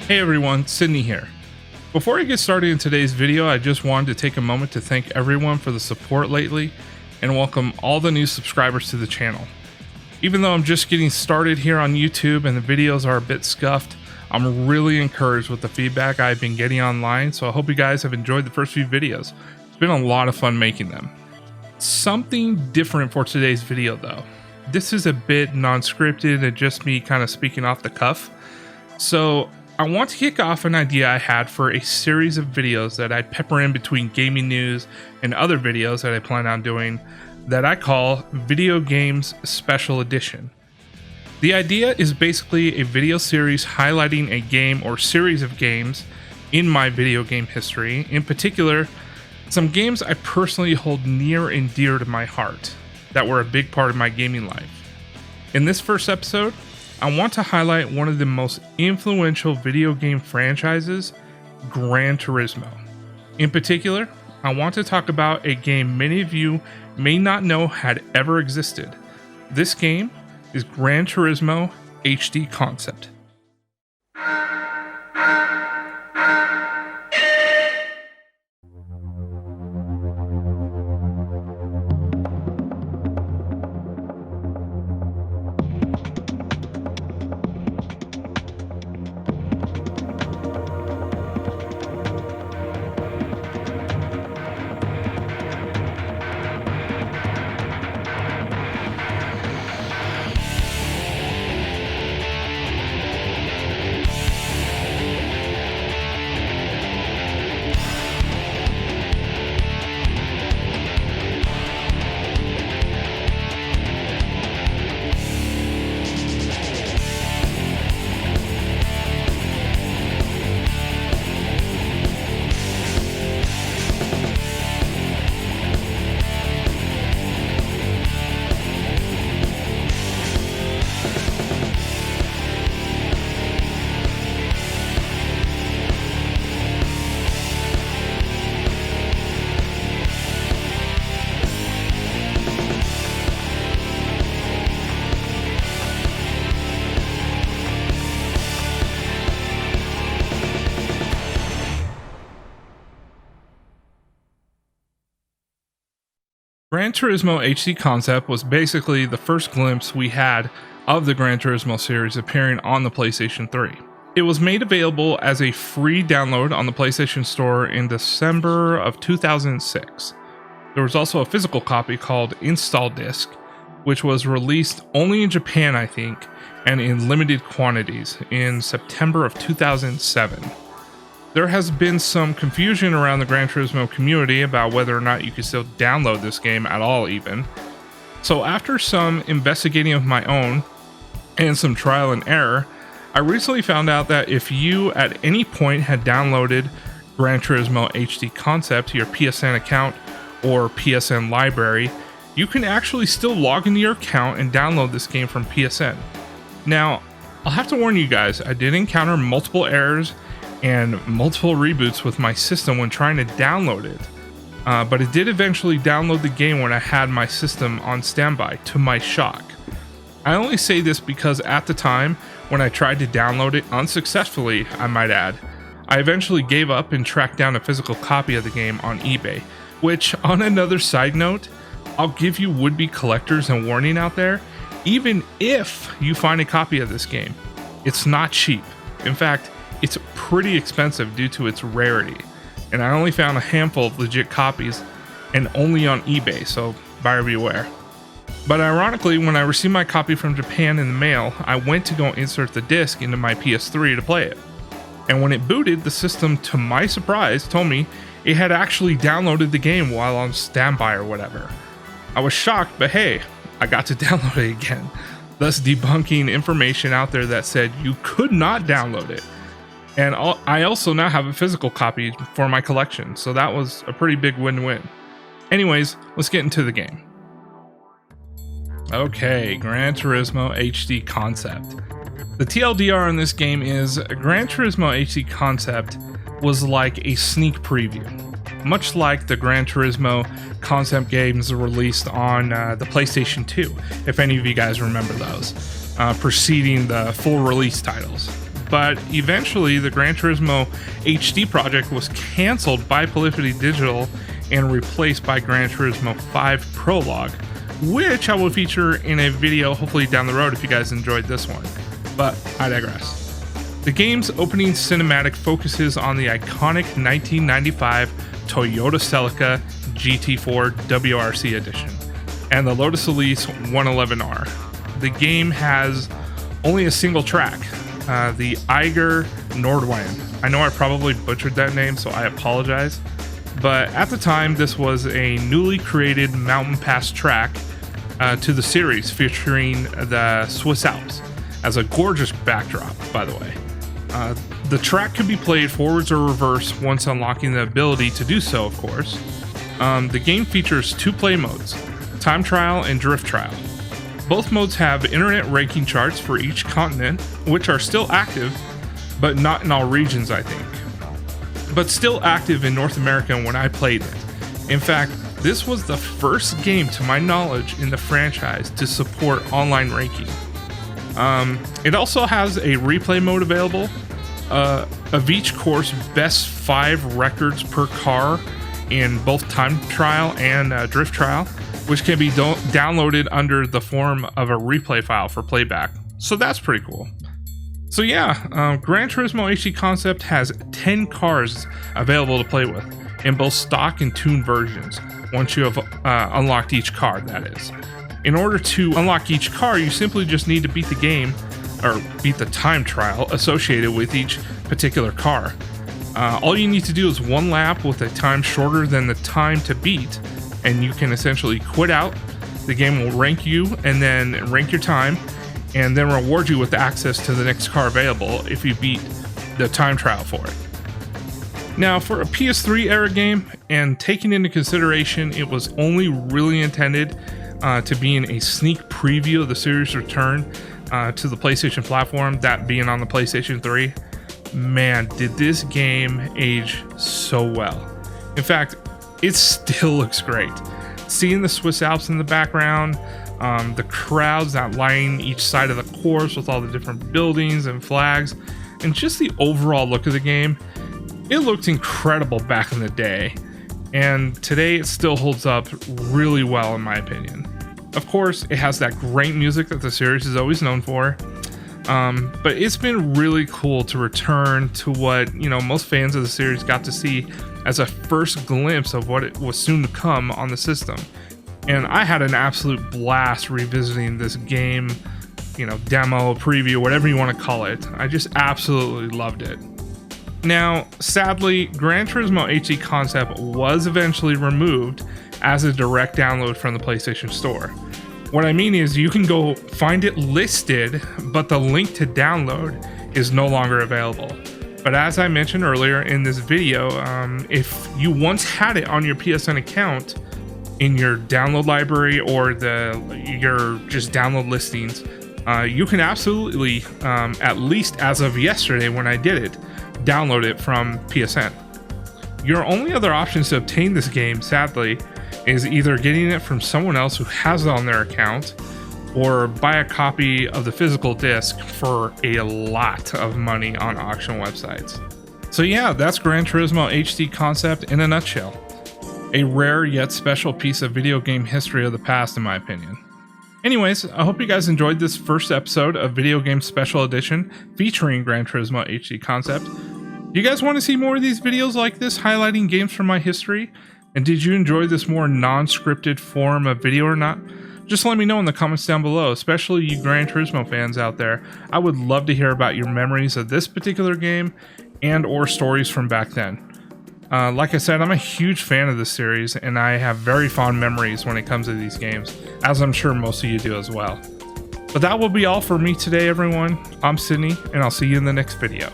Hey everyone, Sydney here. Before I get started in today's video, I just wanted to take a moment to thank everyone for the support lately and welcome all the new subscribers to the channel. Even though I'm just getting started here on YouTube and the videos are a bit scuffed, I'm really encouraged with the feedback I've been getting online, so I hope you guys have enjoyed the first few videos. It's been a lot of fun making them. Something different for today's video though. This is a bit non-scripted and just me kind of speaking off the cuff. So I want to kick off an idea I had for a series of videos that I pepper in between gaming news and other videos that I plan on doing that I call Video Games Special Edition. The idea is basically a video series highlighting a game or series of games in my video game history, in particular, some games I personally hold near and dear to my heart that were a big part of my gaming life. In this first episode, I want to highlight one of the most influential video game franchises, Gran Turismo. In particular, I want to talk about a game many of you may not know had ever existed. This game is Gran Turismo HD Concept. Gran Turismo HD Concept was basically the first glimpse we had of the Gran Turismo series appearing on the PlayStation 3. It was made available as a free download on the PlayStation Store in December of 2006. There was also a physical copy called Install Disc, which was released only in Japan, I think, and in limited quantities in September of 2007. There has been some confusion around the Gran Turismo community about whether or not you can still download this game at all even. So after some investigating of my own and some trial and error, I recently found out that if you at any point had downloaded Gran Turismo HD Concept to your PSN account or PSN library, you can actually still log into your account and download this game from PSN. Now, I'll have to warn you guys, I did encounter multiple errors and multiple reboots with my system when trying to download it. But it did eventually download the game when I had my system on standby, to my shock. I only say this because at the time, when I tried to download it unsuccessfully, I might add, I eventually gave up and tracked down a physical copy of the game on eBay, which, on another side note, I'll give you would-be collectors a warning out there, even if you find a copy of this game, it's not cheap. In fact, it's pretty expensive due to its rarity, and I only found a handful of legit copies and only on eBay, so buyer beware. But ironically, when I received my copy from Japan in the mail, I went to go insert the disc into my PS3 to play it. And when it booted, the system, to my surprise, told me it had actually downloaded the game while on standby or whatever. I was shocked, but hey, I got to download it again, thus debunking information out there that said you could not download it. And I also now have a physical copy for my collection, so that was a pretty big win-win. Anyways, let's get into the game. Okay, Gran Turismo HD Concept. The TLDR in this game is Gran Turismo HD Concept was like a sneak preview, much like the Gran Turismo concept games released on the PlayStation 2, if any of you guys remember those, preceding the full release titles. but eventually the Gran Turismo HD project was canceled by Polyphony Digital and replaced by Gran Turismo 5 Prologue, which I will feature in a video hopefully down the road if you guys enjoyed this one, but I digress. The game's opening cinematic focuses on the iconic 1995 Toyota Celica GT4 WRC edition and the Lotus Elise 111R. The game has only a single track, the Eiger Nordwand. I know I probably butchered that name, so I apologize, but at the time this was a newly created mountain pass track to the series, featuring the Swiss Alps as a gorgeous backdrop, by the way. The track could be played forwards or reverse once unlocking the ability to do so, of course. The game features 2 play modes, Time Trial and Drift Trial. Both modes have internet ranking charts for each continent, which are still active, but not in all regions, I think. But still active in North America when I played it. In fact, this was the first game, to my knowledge, in the franchise to support online ranking. It also has a replay mode available of each course best 5 records per car in both Time Trial and Drift Trial, which can be downloaded under the form of a replay file for playback. So that's pretty cool. So yeah, Gran Turismo HD Concept has 10 cars available to play with in both stock and tuned versions, once you have unlocked each car, that is. In order to unlock each car, you simply just need to beat the game, or beat the time trial associated with each particular car. All you need to do is 1 lap with a time shorter than the time to beat, and you can essentially quit out. The game will rank you and then rank your time, and then reward you with access to the next car available if you beat the time trial for it. Now, for a PS3 era game, and taking into consideration it was only really intended to being a sneak preview of the series' return to the PlayStation platform, that being on the PlayStation 3, man, did this game age so well. In fact, it still looks great. Seeing the Swiss Alps in the background, the crowds that line each side of the course with all the different buildings and flags, and just the overall look of the game, it looked incredible back in the day. And today it still holds up really well in my opinion. Of course, it has that great music that the series is always known for, but it's been really cool to return to what, you know, most fans of the series got to see as a first glimpse of what it was soon to come on the system. And I had an absolute blast revisiting this game, you know, demo, preview, whatever you want to call it. I just absolutely loved it. Now, sadly, Gran Turismo HD Concept was eventually removed as a direct download from the PlayStation Store. What I mean is you can go find it listed, but the link to download is no longer available. But as I mentioned earlier in this video, if you once had it on your PSN account in your download library or your just download listings, you can absolutely, at least as of yesterday when I did it, download it from PSN. Your only other options to obtain this game, sadly, is either getting it from someone else who has it on their account, or buy a copy of the physical disc for a lot of money on auction websites. So yeah, that's Gran Turismo HD Concept in a nutshell. A rare yet special piece of video game history of the past, in my opinion. Anyways, I hope you guys enjoyed this first episode of Video Game Special Edition featuring Gran Turismo HD Concept. Do you guys want to see more of these videos like this highlighting games from my history? And did you enjoy this more non-scripted form of video or not? Just let me know in the comments down below, especially you Gran Turismo fans out there. I would love to hear about your memories of this particular game and or stories from back then. Like I said, I'm a huge fan of this series, and I have very fond memories when it comes to these games, as I'm sure most of you do as well. But that will be all for me today, everyone. I'm Sydney, and I'll see you in the next video.